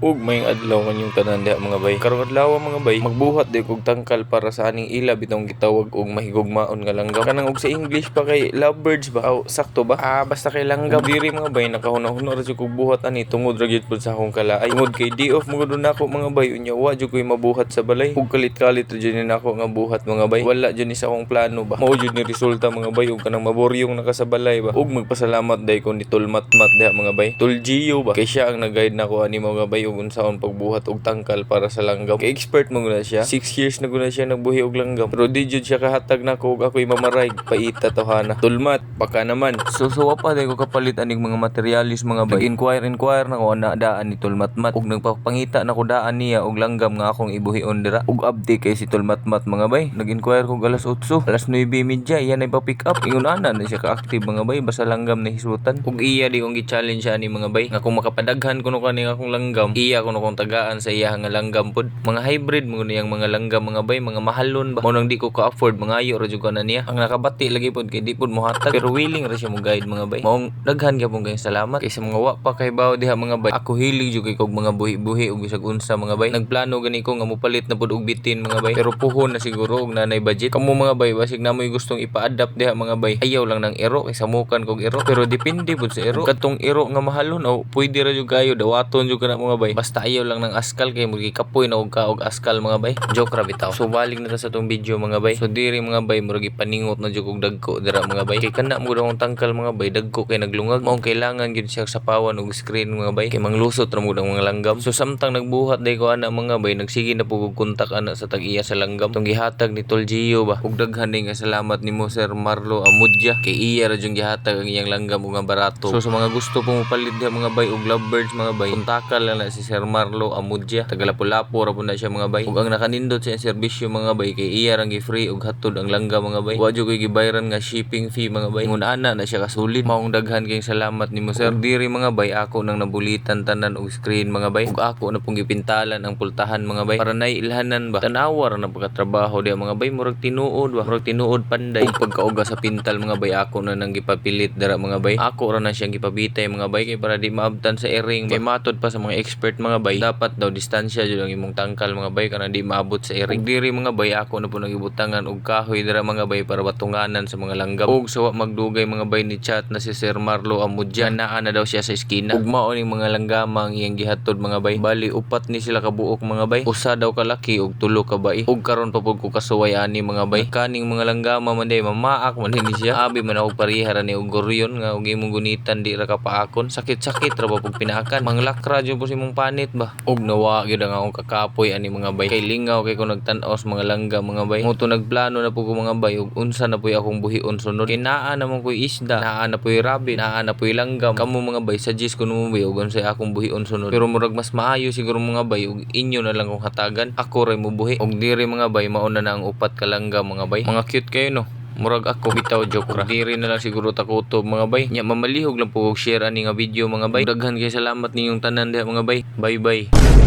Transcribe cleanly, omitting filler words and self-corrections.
Ug may adlaw kanyong tanan diha mga bay. Karong adlaw mga bay, magbuhat di kog tangkal para sa aning ila bitong gitawag og mahigugmaon nga langgam. Kanang og sa English pa kay lovebirds ba? Aw, sakto ba? Basta kay langgam. Diri mga bay nakahuna-huna ra jud kog buhat ani tungod ra gyud pud sa akong kalaay. Tungod kay di off mo gud nako mga bay unya wa jud koy mabuhat sa balay. Ug kalit-kalit ra jud ni nako nga buhat mga bay. Wala jud ni sa akong plano ba. Mao jud ni resulta mga bay ug kanang maboryong nakasabalay ba. Ug magpasalamat day ko ni Tulmatmat diha mga bay. Tulgio ba? Kay siya ang nag-guide nako ani mga bay ug unsaon pagbuhat og tangkal para sa langgam. Kay expert mo na siya. 6 years na guna siya nagbuhi og langgam. Pero di jud siya kahatag nako ug ako'y mamaray paita tawhana. Tulmat baka naman. So pa day ko kapalit aning mga materialis mga bay. Inquire na ko ana daan ni Tulmatmat ug nagpapangita nako daan niya og langgam nga akong ibuhion dira. Ug update kay si Tulmatmat mga bay. Nag-inquire ko alas 8, alas 9:30 iyan ay pa-pick up. Ingon ana na siya ka-active mga bay basta langgam na hisbutan. Ug iya di kong gi-challenge siya ni mga bay. Nga kung makapadaghan kuno kani akong langgam, iya kuno kong tagaan sa iya nga langgam pod. Mga hybrid mo niyang mga langgam mga bay, mga mahalon ba. Mao nang di ko ka-afford mga ayo ra jud ko na niya. Ang nakabati lagi pod kay di pod mo hatag pero willing ra siya mo guide mga bay. Maong daghan gyapon kay salamat kay sa mga wa pa kay bawo diha mga bay. Ako hilig jud kay kog mga buhi-buhi ug bisag unsa mga bay. Nagplano gani ko nga mopalit na pod og bitin mga bay. Pero puhon na siguro og nanay budget. Kamo mga bay basig namoy gustong ipa-adapt diha mga bay. Ayaw lang ng ero kay samukan kog ero pero depende pod sa ero. Katong ero nga mahalon o pwede ra jud kayo dawaton jud kana mga bay. Basta ayaw lang ng askal kay mo gikapoy na og kaog askal mga bay. Joke ra bitaw. So balik na ta sa tong video mga bay. So diri mga bay murag ipaningot na jud og dagko dira mga bay. Kay kana mo daw tangkal mga bay dagko kay naglungag. Mao kailangan gyud siya sa pawan og screen mga bay. Kay manglusot ra mo daw mga langgam. So samtang nagbuhat day ko ana mga bay nagsige na pug og kontak ana sa tag-iya sa langgam. Tong gihatag ni Tulgio ba. Ug daghan nga salamat nimo Sir Marlo Amudja. Kay iya ra jung gihatag ang iyang langgam ug nga barato. So sa mga gusto pong mupalit diha mga bay og lovebirds mga bay, kontakan lang na si Sir Marlo Amudja. Tagalapu-lapu ra pud na siya mga bay. Ug ang nakanindot sa serbisyo mga bay kay iya ra gi-free og hatod ang langgam mga bay. Wa jud koy gibayaran nga shipping fee mga bay. Ngun ana na siya kasulid. Maong daghan kay salamat nimo Sir. Ug diri mga bay ako nang nabulitan tanan og screen mga bay. Ug ako na pong gipintalan ang pultahan mga bay para naiilhanan ba. Tanawa ra na pagkatrabaho diha mga bay murag tinuod ba. Murag tinuod panday. Ug pagkauga sa pintal mga bay ako na nang gipapilit dira mga bay. Ako ra na siyang gipabitay mga bay kay para di maabtan sa ering. Kay matod pa sa mga expert mga bay dapat daw distansya jud ang imong tangkal mga bay kana di maabot sa ering. Ug diri mga bay ako na po nagibutangan og kahoy dira mga bay para batunganan sa mga langgam. Ug sa magdugay mga bay ni chat na si Sir Marlo Amudja naa na daw siya sa eskina. Ug mao ning mga langgama ang iyang gihatod mga bay. Bali upat ni sila kabuok mga bay. Usa daw ka laki ug tulo ka bayi. Ug karon pa pud ko kasuway ani mga bay. Kaning mga langgama man day mamaak man ni siya. Abi man ako parihara ni og goryon nga og imong gunitan di ra ka paakon. Sakit-sakit ra ba pag pinaakan. Manglakra jud po si mong panit ba. Ug nawa gyud ang akong kakapoy ani mga bay. Kay lingaw kay ko nagtan-aw sa mga langga mga bay. Muto nagplano na po ko mga bay ug unsa na po akong buhion sunod. Kay naa naman ko'y isda, naa na po'y rabbit, naa na po'y langgam. Kamo mga bay suggest ko mo bay ug unsa akong buhion sunod. Pero murag mas maayo siguro mga bay ug inyo na lang kong hatagan. Ako ray mo buhi. Ug diri mga bay mauna na ang upat ka langgam mga bay. Mga cute kayo no. Murag ako bitaw joke ra. Diri na lang siguro takutob mga bay. Nya mamalihog lang po og share ani nga video mga bay. Daghan kay salamat ninyong tanan diha mga bay. Bye bye.